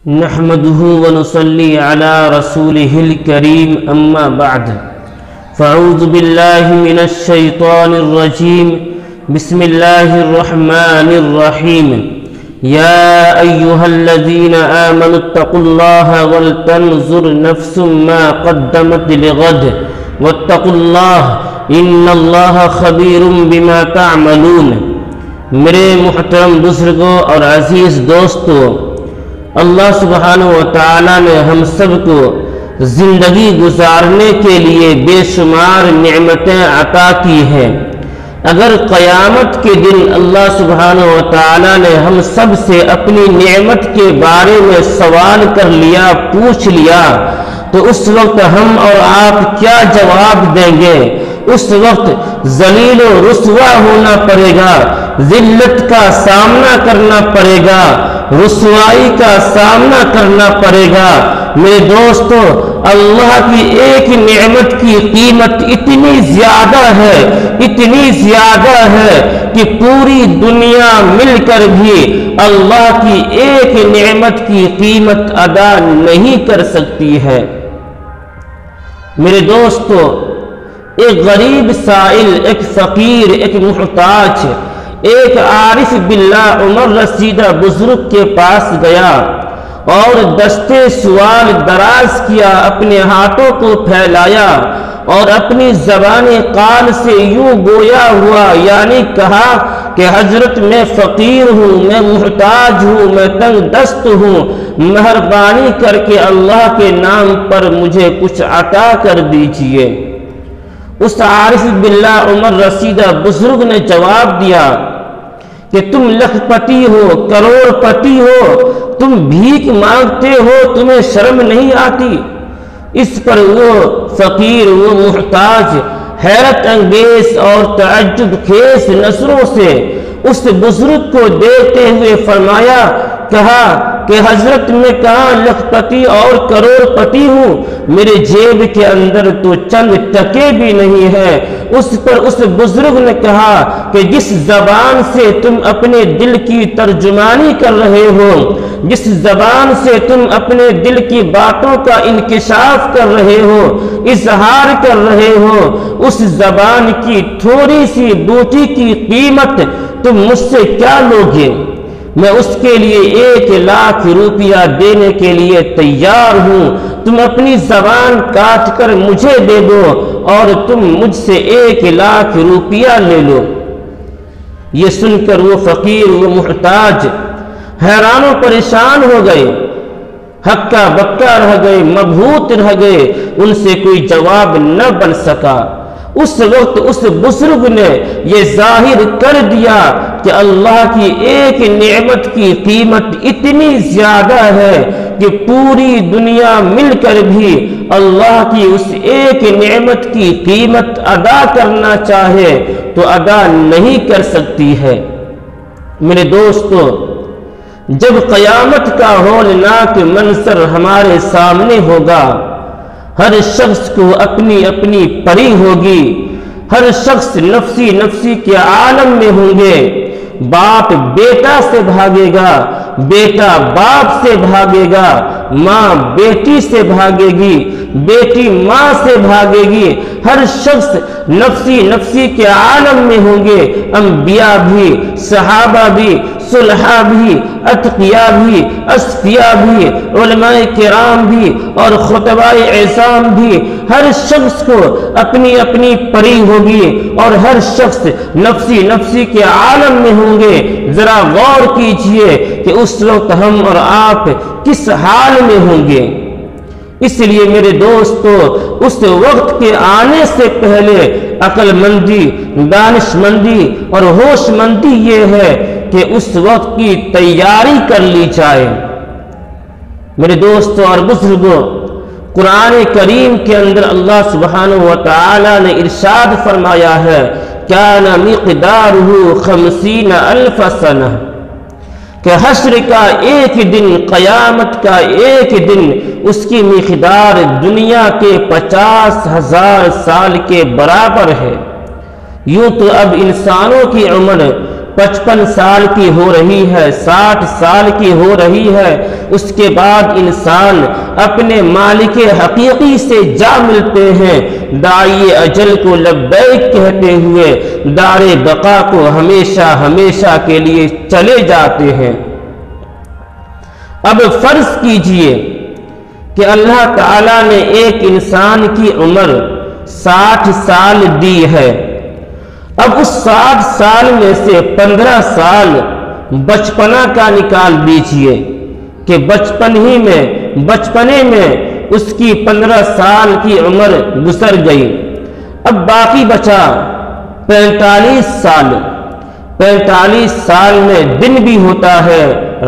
نحمده ونصلي على رسوله الكريم أما بعد فأعوذ بالله من الشيطان الرجيم بسم الله الرحمن الرحيم يا أيها الذين آمنوا اتقوا الله ولتنظر نفس ما قدمت لغد واتقوا الله إن الله خبير بما تعملون۔ میرے محترم بزرگوں اور عزیز دوستوں، اللہ سبحانہ و تعالیٰ نے ہم سب کو زندگی گزارنے کے لیے بے شمار نعمتیں عطا کی ہیں۔ اگر قیامت کے دن اللہ سبحانہ و تعالیٰ نے ہم سب سے اپنی نعمت کے بارے میں سوال کر لیا، پوچھ لیا، تو اس وقت ہم اور آپ کیا جواب دیں گے؟ اس وقت ذلیل و رسوا ہونا پڑے گا، ذلت کا سامنا کرنا پڑے گا، رسوائی کا سامنا کرنا پڑے گا۔ میرے دوستو، اللہ کی ایک نعمت کی قیمت اتنی زیادہ ہے، اتنی زیادہ ہے کہ پوری دنیا مل کر بھی اللہ کی ایک نعمت کی قیمت ادا نہیں کر سکتی ہے۔ میرے دوستو، ایک غریب سائل، ایک فقیر، ایک محتاج، ایک عارف باللہ عمر رسیدہ بزرگ کے پاس گیا اور دستے سوال دراز کیا، اپنے ہاتھوں کو پھیلایا اور اپنی زبان قال سے یوں گویا ہوا، یعنی کہا کہ حضرت میں فقیر ہوں، میں محتاج ہوں، میں تنگ دست ہوں، مہربانی کر کے اللہ کے نام پر مجھے کچھ عطا کر دیجئے۔ اس عارف باللہ عمر رسیدہ بزرگ نے جواب دیا کہ تم لکھ پتی ہو، کروڑ پتی ہو، تم بھیک مانگتے ہو، تمہیں شرم نہیں آتی؟ اس پر وہ فقیر، وہ محتاج حیرت انگیز اور تعجب خیز نظروں سے اس بزرگ کو دیکھتے ہوئے فرمایا، کہا کہ حضرت میں کہاں لکھ پتی اور کروڑ پتی ہوں، میرے جیب کے اندر تو چند ٹکے بھی نہیں ہے۔ اس پر اس بزرگ نے کہا کہ جس زبان سے تم اپنے دل کی ترجمانی کر رہے ہو، جس زبان سے تم اپنے دل کی باتوں کا انکشاف کر رہے ہو، اظہار کر رہے ہو، اس زبان کی تھوڑی سی بوٹی کی قیمت تم مجھ سے کیا لوگے؟ میں اس کے لیے 1,00,000 روپیہ دینے کے لیے تیار ہوں، تم اپنی زبان کاٹ کر مجھے دے دو اور تم مجھ سے 1,00,000 روپیہ لے لو۔ یہ سن کر وہ فقیر، وہ محتاج حیران و پریشان ہو گئے، ہکا بکا رہ گئے، مبہوت رہ گئے، ان سے کوئی جواب نہ بن سکا۔ اس وقت اس بزرگ نے یہ ظاہر کر دیا کہ اللہ کی ایک نعمت کی قیمت اتنی زیادہ ہے کہ پوری دنیا مل کر بھی اللہ کی اس ایک نعمت کی قیمت ادا کرنا چاہے تو ادا نہیں کر سکتی ہے۔ میرے دوستو، جب قیامت کا ہولناک منظر ہمارے سامنے ہوگا، ہر شخص کو اپنی اپنی پری ہوگی، ہر شخص نفسی نفسی کے عالم میں ہوں گے۔ باپ بیٹا سے بھاگے گا، بیٹا باپ سے بھاگے گا، ماں بیٹی سے بھاگے گی، بیٹی ماں سے بھاگے گی، ہر شخص نفسی نفسی کے عالم میں ہوں گے۔ انبیاء بھی، صحابہ بھی، صلحاء بھی، اتقیاء بھی، اصفیاء بھی، علماء کرام بھی اور خطباء اعظام بھی، ہر شخص کو اپنی اپنی پری ہوگی اور ہر شخص نفسی نفسی کے عالم میں ہوں گے۔ ذرا غور کیجئے کہ اس وقت ہم اور آپ کس حال میں ہوں گے۔ اس لیے میرے دوستو، اس وقت کے آنے سے پہلے عقل مندی، دانش مندی اور ہوش مندی یہ ہے کہ اس وقت کی تیاری کر لی جائے۔ میرے دوستو اور بزرگوں، قرآن کریم کے اندر اللہ سبحانہ و تعالی نے ارشاد فرمایا ہے، کان مقدارہ 50,000 سنہ، کہ حشر کا ایک دن، قیامت کا ایک دن، اس کی مقدار دنیا کے 50,000 سال کے برابر ہے۔ یوں تو اب انسانوں کی عمر 55 سال کی ہو رہی ہے، 60 سال کی ہو رہی ہے، اس کے بعد انسان اپنے مالک حقیقی سے جا ملتے ہیں، داعی اجل کو لبیک کہتے ہوئے دار بقا کو ہمیشہ ہمیشہ کے لیے چلے جاتے ہیں۔ اب فرض کیجئے کہ اللہ تعالیٰ نے ایک انسان کی عمر 60 سال دی ہے، اب اس 60 سال میں سے 15 سال بچپنا کا نکال دیجئے کہ بچپنے میں اس کی 15 سال کی عمر گزر گئی، اب باقی بچا 45 سال۔ 45 سال میں دن بھی ہوتا ہے،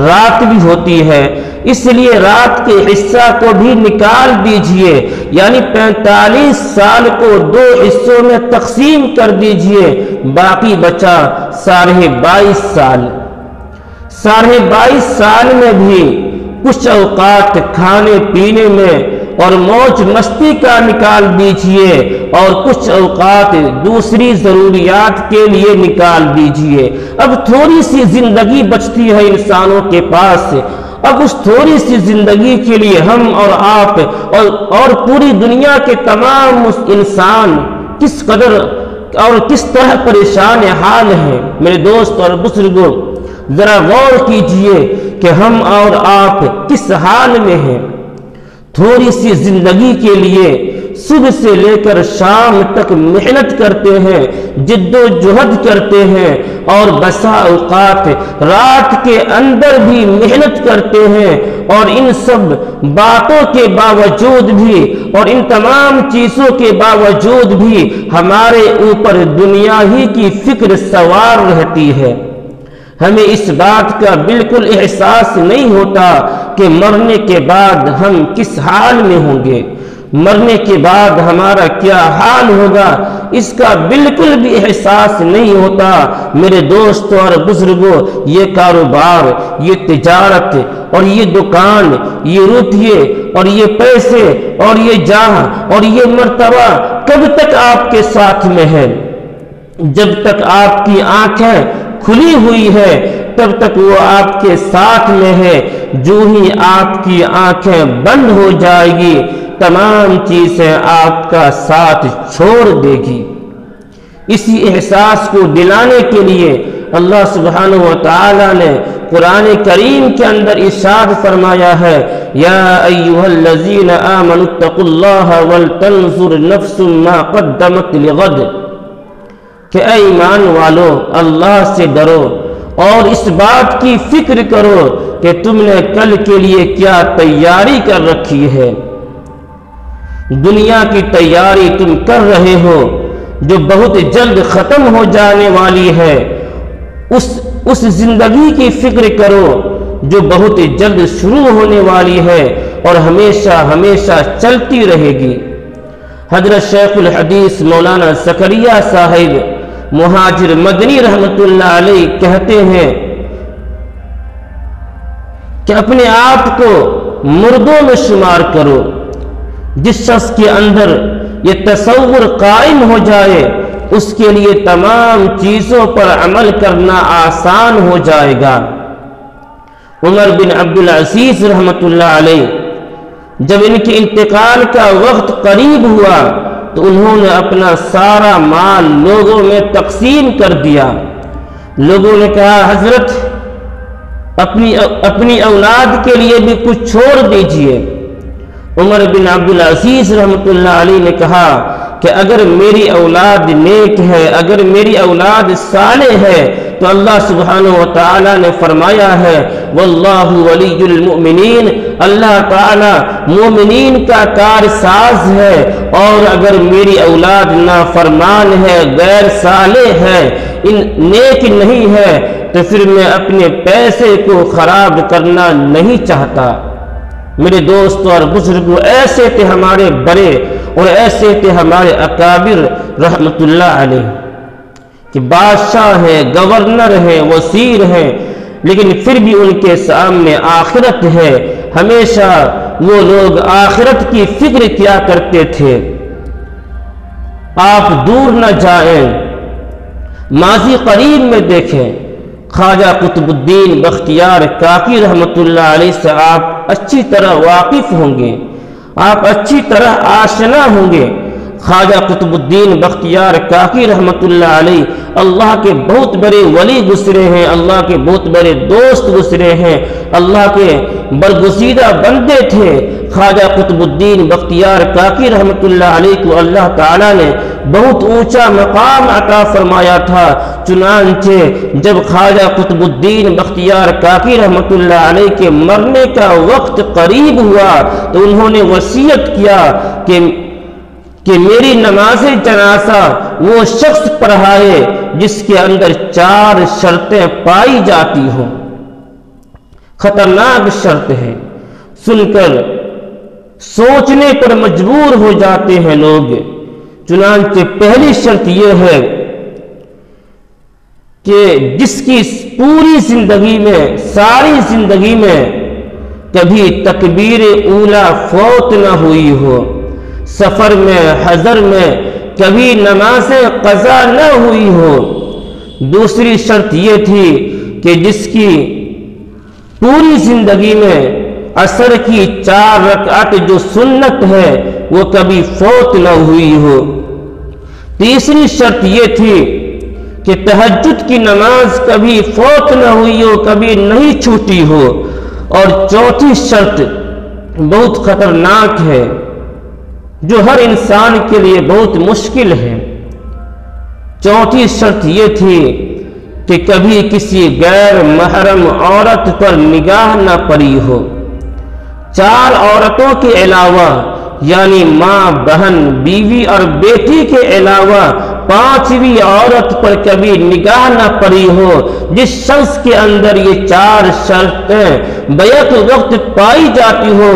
رات بھی ہوتی ہے، اس لیے رات کے حصہ کو بھی نکال دیجئے، یعنی 45 سال کو 2 حصوں میں تقسیم کر دیجئے، باقی بچا 22.5 سال۔ 22.5 سال میں بھی کچھ اوقات کھانے پینے میں اور موج مستی کا نکال دیجئے اور کچھ اوقات دوسری ضروریات کے لیے نکال دیجئے۔ اب تھوڑی سی زندگی بچتی ہے انسانوں کے پاس، اب اس تھوڑی سی زندگی کے لیے ہم اور آپ اور پوری دنیا کے تمام انسان کس قدر اور کس طرح پریشان حال ہیں۔ میرے دوست اور بزرگوں، ذرا غور کیجئے کہ ہم اور آپ کس حال میں ہیں۔ تھوڑی سی زندگی کے لیے صبح سے لے کر شام تک محنت کرتے ہیں، جد و جہد کرتے ہیں، اور بسا اوقات رات کے اندر بھی محنت کرتے ہیں، اور ان سب باتوں کے باوجود بھی اور ان تمام چیزوں کے باوجود بھی ہمارے اوپر دنیا ہی کی فکر سوار رہتی ہے۔ ہمیں اس بات کا بالکل احساس نہیں ہوتا کہ مرنے کے بعد ہم کس حال میں ہوں گے، مرنے کے بعد ہمارا کیا حال ہوگا، اس کا بالکل بھی احساس نہیں ہوتا۔ میرے دوستوں اور بزرگوں، یہ کاروبار، یہ تجارت اور یہ دکان، یہ روپیے اور یہ پیسے اور یہ جاہ اور یہ مرتبہ کب تک آپ کے ساتھ میں ہے؟ جب تک آپ کی آنکھیں کھلی ہوئی ہے تب تک وہ آپ کے ساتھ میں ہے، جو ہی آپ کی آنکھیں بند ہو جائے گی تمام چیزیں آپ کا ساتھ چھوڑ دے گی۔ اسی احساس کو دلانے کے لیے اللہ سبحانہ و تعالی نے قرآن کریم کے اندر ارشاد فرمایا ہے، یا ایھا الذین آمنوا اتقوا اللہ ولتنظر نفس ما قدمت لغد، کہ اے ایمان والو اللہ سے ڈرو اور اس بات کی فکر کرو کہ تم نے کل کے لیے کیا تیاری کر رکھی ہے۔ دنیا کی تیاری تم کر رہے ہو جو بہت جلد ختم ہو جانے والی ہے، اس زندگی کی فکر کرو جو بہت جلد شروع ہونے والی ہے اور ہمیشہ ہمیشہ چلتی رہے گی۔ حضرت شیخ الحدیث مولانا زکریا صاحب مہاجر مدنی رحمت اللہ علیہ کہتے ہیں کہ اپنے آپ کو مردوں میں شمار کرو۔ جس شخص کے اندر یہ تصور قائم ہو جائے اس کے لیے تمام چیزوں پر عمل کرنا آسان ہو جائے گا۔ عمر بن عبدالعزیز رحمت اللہ علیہ جب ان کے انتقال کا وقت قریب ہوا تو انہوں نے اپنا سارا مال لوگوں میں تقسیم کر دیا۔ لوگوں نے کہا حضرت اپنی اولاد کے لیے بھی کچھ چھوڑ دیجئے۔ عمر بن عبدالعزیز رحمت اللہ علیہ نے کہا کہ اگر میری اولاد نیک ہے، اگر میری اولاد صالح ہے تو اللہ سبحانہ و تعالی نے فرمایا ہے واللہ ولی المؤمنین، اللہ تعالی مومنین کا کار ساز ہے، اور اگر میری اولاد نافرمان ہے، غیر صالح ہے، نیک نہیں ہے تو پھر میں اپنے پیسے کو خراب کرنا نہیں چاہتا۔ میرے دوستوں اور بزرگوں، ایسے تھے ہمارے بڑے اور ایسے تھے ہمارے اکابر رحمت اللہ علیہ کہ بادشاہ ہیں، گورنر ہیں، وزیر ہیں، لیکن پھر بھی ان کے سامنے آخرت ہے۔ ہمیشہ وہ لوگ آخرت کی فکر کیا کرتے تھے۔ آپ دور نہ جائیں، ماضی قریب میں دیکھیں خواجہ قطب الدین بختیار کاکی رحمۃ اللہ علیہ سے آپ اچھی طرح واقف ہوں گے، آپ اچھی طرح آشنا ہوں گے۔ خواجہ قطب الدین بختیار کاکی رحمۃ اللہ علیہ اللہ کے بہت بڑے ولی گزرے ہیں، اللہ کے بہت بڑے دوست گزرے ہیں، اللہ کے برگزیدہ بندے تھے۔ خواجہ قطب الدین بختیار کاکی رحمۃ اللہ علیہ کو اللہ تعالیٰ نے بہت اونچا مقام عطا فرمایا تھا، چنانچہ جب خواجہ قطب الدین بختیار کاکی رحمۃ اللہ علیہ کے مرنے کا وقت قریب ہوا تو انہوں نے وصیت کیا کہ میری نماز جنازہ وہ شخص پڑھائے جس کے اندر 4 شرطیں پائی جاتی ہوں۔ خطرناک شرط ہے، سن کر سوچنے پر مجبور ہو جاتے ہیں لوگ۔ چنانچہ پہلی شرط یہ ہے کہ جس کی پوری زندگی میں، ساری زندگی میں کبھی تکبیر اولیٰ فوت نہ ہوئی ہو، سفر میں، حضر میں کبھی نماز قضا نہ ہوئی ہو۔ دوسری شرط یہ تھی کہ جس کی پوری زندگی میں عصر کی 4 رکعت جو سنت ہے وہ کبھی فوت نہ ہوئی ہو۔ تیسری شرط یہ تھی کہ تہجد کی نماز کبھی فوت نہ ہوئی ہو، کبھی نہیں چھوٹی ہو۔ اور چوتھی شرط بہت خطرناک ہے جو ہر انسان کے لیے بہت مشکل ہے۔ چوتھی شرط یہ تھی کہ کبھی کسی غیر محرم عورت پر نگاہ نہ پڑی ہو۔ 4 عورتوں کے علاوہ یعنی ماں، بہن، بیوی اور بیٹی کے علاوہ 5ویں عورت پر کبھی نگاہ نہ پڑی ہو۔ جس شخص کے اندر یہ 4 شرطیں بیک وقت پائی جاتی ہو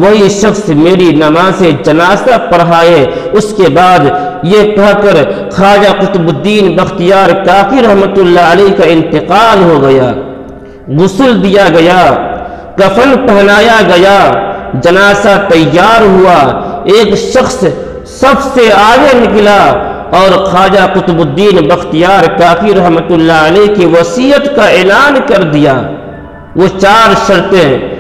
وہی شخص میری نماز جنازہ پڑھائے۔ اس کے بعد یہ کہہ کر خواجہ قطب الدین بختیار کاکی رحمۃ اللہ علیہ کا انتقال ہو گیا، غسل دیا گیا، کفن پہنایا گیا، جنازہ تیار ہوا، ایک شخص سب سے آگے نکلا اور خواجہ قطب الدین بختیار کاکی رحمۃ اللہ علیہ کی وصیت کا اعلان کر دیا۔ وہ 4 شرطیں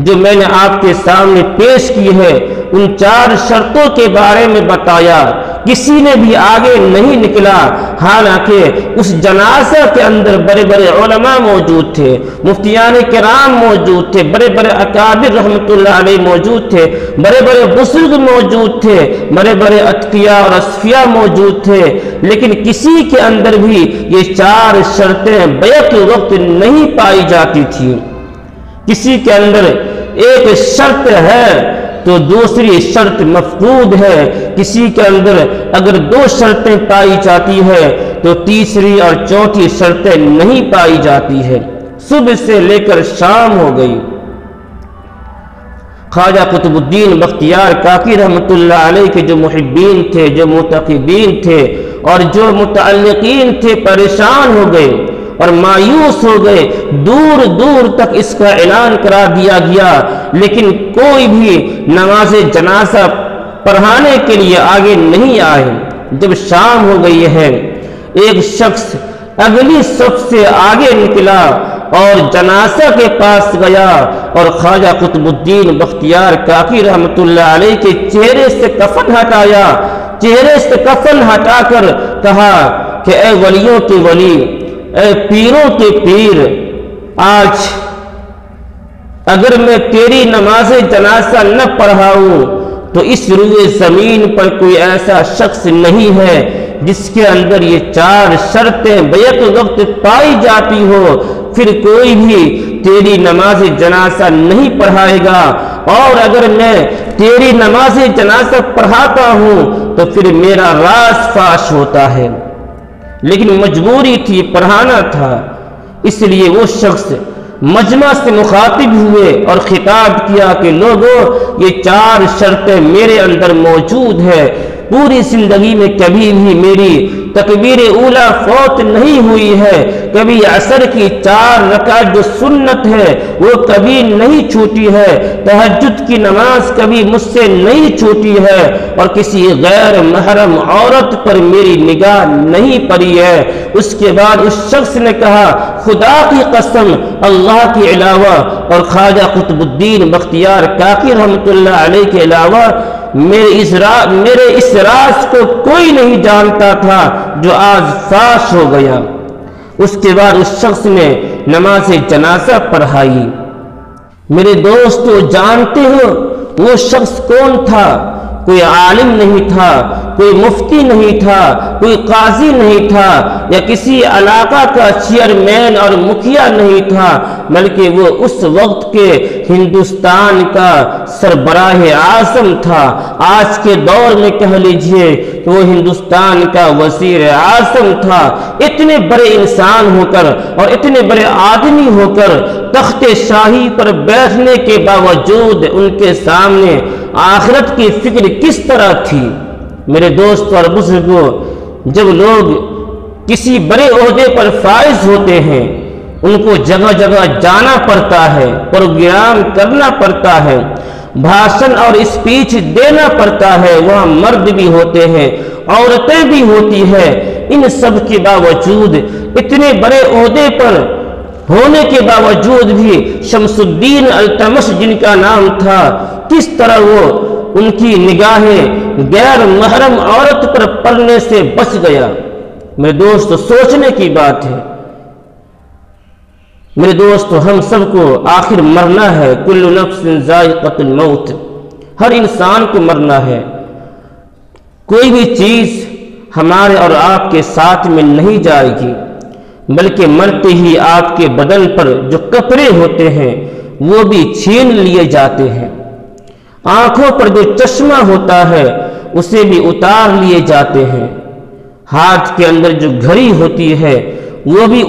جو میں نے آپ کے سامنے پیش کی ہے ان 4 شرطوں کے بارے میں بتایا، کسی نے بھی آگے نہیں نکلا، حالانکہ اس جنازہ کے اندر بڑے بڑے علماء موجود تھے، مفتیان کرام موجود تھے، بڑے بڑے اکابر رحمۃ اللہ علیہ موجود تھے، بڑے بڑے بزرگ موجود تھے، بڑے بڑے اتقیاء اور اصفیاء موجود تھے، لیکن کسی کے اندر بھی یہ 4 شرطیں بیک وقت نہیں پائی جاتی تھی۔ کسی کے اندر ایک شرط ہے تو دوسری شرط مفقود ہے، کسی کے اندر اگر 2 شرطیں پائی جاتی ہے تو تیسری اور چوتھی شرطیں نہیں پائی جاتی ہے۔ صبح سے لے کر شام ہو گئی، خواجہ قطب الدین بختیار کاکی رحمۃ اللہ علیہ کے جو محبین تھے، جو متقبین تھے اور جو متعلقین تھے پریشان ہو گئے اور مایوس ہو گئے، دور دور تک اس کا اعلان کرا دیا گیا، لیکن کوئی بھی نماز جنازہ پڑھانے کے لیے آگے نہیں آئے۔ جب شام ہو گئی ہے ایک شخص اگلی صف سے آگے نکلا اور جنازہ کے پاس گیا اور خواجہ قطب الدین بختیار کاکی رحمۃ اللہ علیہ کے چہرے سے کفن ہٹایا، چہرے سے کفن ہٹا کر کہا کہ اے ولیوں کے ولی، اے پیروں کے پیر، آج اگر میں تیری نماز جنازہ نہ پڑھاؤں تو اس روئے زمین پر کوئی ایسا شخص نہیں ہے جس کے اندر یہ 4 شرطیں بیک وقت پائی جاتی ہو، پھر کوئی بھی تیری نماز جنازہ نہیں پڑھائے گا، اور اگر میں تیری نماز جنازہ پڑھاتا ہوں تو پھر میرا راز فاش ہوتا ہے، لیکن مجبوری تھی، پڑھانا تھا۔ اس لیے وہ شخص مجمع سے مخاطب ہوئے اور خطاب کیا کہ لوگوں یہ 4 شرطیں میرے اندر موجود ہے، پوری زندگی میں کبھی بھی میری تکبیر اولیٰ فوت نہیں ہوئی ہے، کبھی عصر کی 4 رکعت جو سنت ہے وہ کبھی نہیں چھوٹی ہے، تہجد کی نماز کبھی مجھ سے نہیں چھوٹی ہے، اور کسی غیر محرم عورت پر میری نگاہ نہیں پڑی ہے۔ اس کے بعد اس شخص نے کہا خدا کی قسم اللہ کے علاوہ اور خواجہ قطب الدین بختیار کاکی رحمۃ اللہ علیہ کے علاوہ میرے اس راز کو کوئی نہیں جانتا تھا جو آج فاش ہو گیا۔ اس کے بعد اس شخص نے نماز جنازہ پڑھائی۔ میرے دوستو جانتے ہو وہ شخص کون تھا؟ کوئی عالم نہیں تھا، کوئی مفتی نہیں تھا، کوئی قاضی نہیں تھا، یا کسی علاقہ کا چیئرمین اور مکھیا نہیں تھا، بلکہ وہ اس وقت کے ہندوستان کا سربراہ اعظم تھا۔ آج کے دور میں کہہ لیجئے کہ وہ ہندوستان کا وزیر اعظم تھا۔ اتنے بڑے انسان ہو کر اور اتنے بڑے آدمی ہو کر تخت شاہی پر بیٹھنے کے باوجود ان کے سامنے آخرت کی فکر کس طرح تھی؟ میرے دوست اور بزرگوں، جب لوگ کسی بڑے عہدے پر فائز ہوتے ہیں ان کو جگہ جگہ جانا پڑتا ہے، پروگرام کرنا پڑتا ہے، بھاشن اور اسپیچ دینا پڑتا ہے، وہاں مرد بھی ہوتے ہیں، عورتیں بھی ہوتی ہیں۔ ان سب کے باوجود اتنے بڑے عہدے پر ہونے کے باوجود بھی شمس الدین التمش جن کا نام تھا، کس طرح وہ ان کی نگاہیں غیر محرم عورت پر پڑنے سے بچ گیا؟ میرے دوست سوچنے کی بات ہے۔ میرے دوست ہم سب کو آخر مرنا ہے، کل نفس ذائقۃ الموت، ہر انسان کو مرنا ہے۔ کوئی بھی چیز ہمارے اور آپ کے ساتھ میں نہیں جائے گی، بلکہ مرتے ہی آپ کے بدن پر جو کپڑے ہوتے ہیں وہ بھی چھین لیے جاتے ہیں، آنکھوں پر جو چشمہ ہوتا ہے اسے بھی اتار لیے جاتے ہیں، ہاتھ کے اندر جو گھڑی ہوتی ہے وہ بھی